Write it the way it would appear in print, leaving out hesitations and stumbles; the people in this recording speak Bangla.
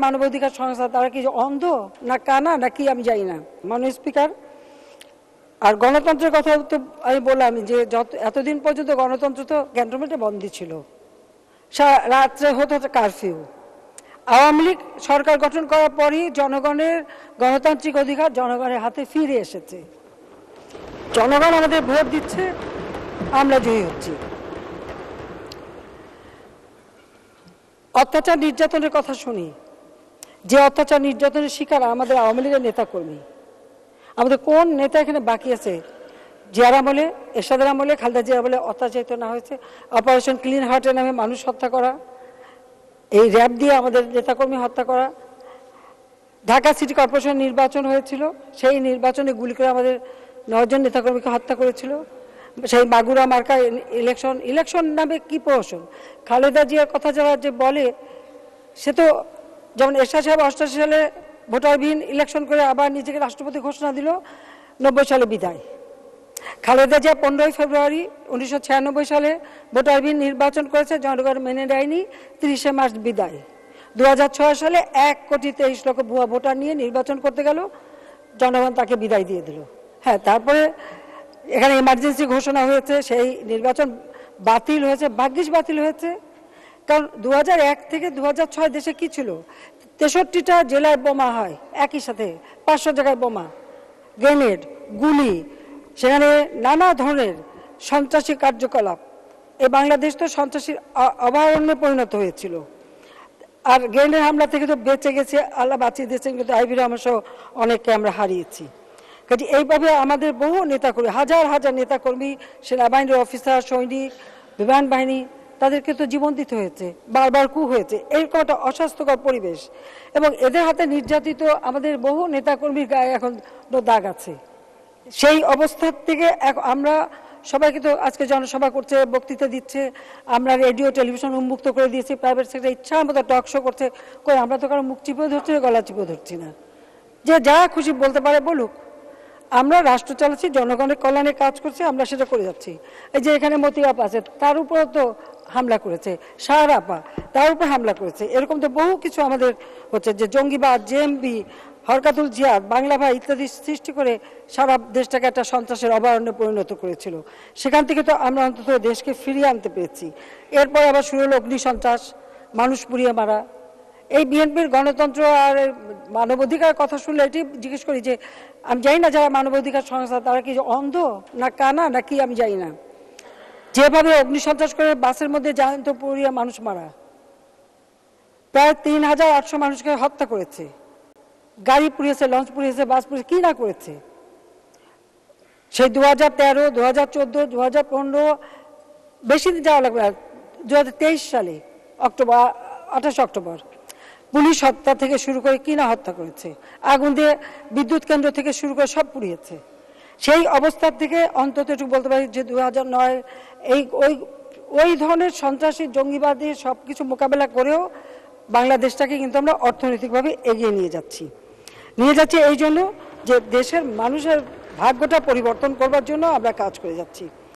মানবাধিকার সংস্থা তারা কি অন্ধ না কানা নাকি আমি জানি না। মাননীয় স্পিকার, আর গণতন্ত্রের কথা তো আমি বললাম যে এতদিন পর্যন্ত গণতন্ত্র তো ক্যান্টনমেন্টে বন্দী ছিল, রাত্রে হতো কারফিউ। আওয়ামী লীগ সরকার গঠন করার পরই জনগণের গণতান্ত্রিক অধিকার জনগণের হাতে ফিরে এসেছে। জনগণ আমাদের ভোট দিচ্ছে, আমরা জয়ী হচ্ছি। অত্যাচার নির্যাতনের কথা শুনি, যে অত্যাচার নির্যাতনের শিকার আমাদের আওয়ামী লীগের নেতাকর্মী। আমাদের কোন নেতা এখানে বাকি আছে জিয়ার আমলে, এরশাদের আমলে, খালেদা জিয়ার আমলে অত্যাচারিত না হয়েছে? অপারেশন ক্লিন হার্টের নামে মানুষ হত্যা করা, এই র্যাব দিয়ে আমাদের নেতাকর্মী হত্যা করা। ঢাকা সিটি কর্পোরেশন নির্বাচন হয়েছিল, সেই নির্বাচনে গুলি করে আমাদের 9 জন নেতাকর্মীকে হত্যা করেছিল। সেই মাগুরা মার্কা ইলেকশন নামে কি প্রহসন। খালেদা জিয়ার কথা যারা যে বলে, সে তো যেমন এরশাদ সাহেব 88 সালে ভোটারবিহীন ইলেকশন করে আবার নিজেকে রাষ্ট্রপতি ঘোষণা দিল, 90 সালে বিদায়। খালেদা জিয়া 15 ফেব্রুয়ারি 1996 সালে ভোটারবিহীন নির্বাচন করেছে, জনগণ মেনে নেয়নি, 30 মার্চ বিদায়। 2006 সালে 1,23,00,000 ভুয়া ভোটার নিয়ে নির্বাচন করতে গেল, জনগণ তাকে বিদায় দিয়ে দিল। হ্যাঁ, তারপরে এখানে এমার্জেন্সি ঘোষণা হয়েছে, সেই নির্বাচন বাতিল হয়েছে, ভাগ্যিস বাতিল হয়েছে। কারণ 2001 থেকে 2006 দেশে কি ছিল? 63টা জেলায় বোমা হয় একই সাথে, 500 জায়গায় বোমা, গ্রেনেড, গুলি, সেখানে নানা ধরনের সন্ত্রাসী কার্যকলাপ। এই বাংলাদেশ তো সন্ত্রাসীর অভয়ারণ্যে পরিণত হয়েছিল। আর গ্রেনেড হামলা থেকে তো বেঁচে গেছে, আল্লাহ বাঁচিয়ে দিয়েছেন, কিন্তু আইভি রহমান সহ অনেককে আমরা হারিয়েছি। কাজে এইভাবে আমাদের বহু নেতাকর্মী, হাজার হাজার নেতাকর্মী, সেনাবাহিনীর অফিসার, সৈনিক, বিমান বাহিনী, তাদেরকে তো জীবন দিতে হয়েছে, বারবার কু হয়েছে। এরকম একটা অস্বাস্থ্যকর পরিবেশ, এবং এদের হাতে নির্যাতিত আমাদের বহু নেতাকর্মীর গায়ে এখন দাগ আছে। সেই অবস্থা থেকে আমরা সবাইকে তো আজকে জনসভা করছে, বক্তৃতা দিচ্ছে, আমরা রেডিও টেলিভিশন উন্মুক্ত করে দিয়েছি, প্রাইভেট সেক্টর ইচ্ছা মতো টক শো করছে। কই, আমরা তো কারো মুখ চিপে ধরছি না, গলা চিপে ধরছি না, যে যা খুশি বলতে পারে বলুক। আমরা রাষ্ট্র চালাচ্ছি, জনগণের কল্যাণে কাজ করছি, আমরা সেটা করে যাচ্ছি। এই যে এখানে মতি আপা আছে, তার উপরেও তো হামলা করেছে, শাহর আপা তার উপর হামলা করেছে। এরকম তো বহু কিছু আমাদের হচ্ছে, যে জঙ্গিবাদ, জেএমবি, হরকাতুল জিয়াদ, বাংলা ভাই ইত্যাদি সৃষ্টি করে সারা দেশটাকে একটা সন্ত্রাসের অভয়ারণ্যে পরিণত করেছিল। সেখান থেকে তো আমরা অন্তত দেশকে ফিরিয়ে আনতে পেরেছি। এরপর আবার শুরু হলো অগ্নি সন্ত্রাস, মানুষ পুড়িয়ে মারা। এই বিএনপির গণতন্ত্র আর মানবাধিকার কথা শুনলে এটি জিজ্ঞেস করি যে, আমি জানি না যারা মানবাধিকার সংস্থা তারা কি অন্ধ না কানা নাকি আমি জানি না। যেভাবে অগ্নি সন্ত্রাস করে বাসের মধ্যে জ্যান্ত পুড়িয়ে মানুষ মারা, প্রায় 3,800 মানুষকে হত্যা করেছে, গাড়ি পুড়িয়েছে, লঞ্চ পুড়িয়েছে, বাস পুড়িয়েছে, কি না করেছে। সেই 2013, 2014, 2015, বেশি দিন যাওয়া লাগবে না, 2023 সালে অক্টোবর, 28 অক্টোবর পুলিশ হত্যা থেকে শুরু করে কি না হত্যা করেছে, আগুন দিয়ে বিদ্যুৎ কেন্দ্র থেকে শুরু করে সব পুড়িয়েছে। সেই অবস্থা থেকে অন্তত একটু বলতে পারি যে 2009 ওই ধরনের সন্ত্রাসী জঙ্গিবাদী সব কিছু মোকাবেলা করেও বাংলাদেশটাকে কিন্তু আমরা অর্থনৈতিকভাবে এগিয়ে নিয়ে যাচ্ছি। এই জন্য যে দেশের মানুষের ভাগ্যটা পরিবর্তন করবার জন্য আমরা কাজ করে যাচ্ছি।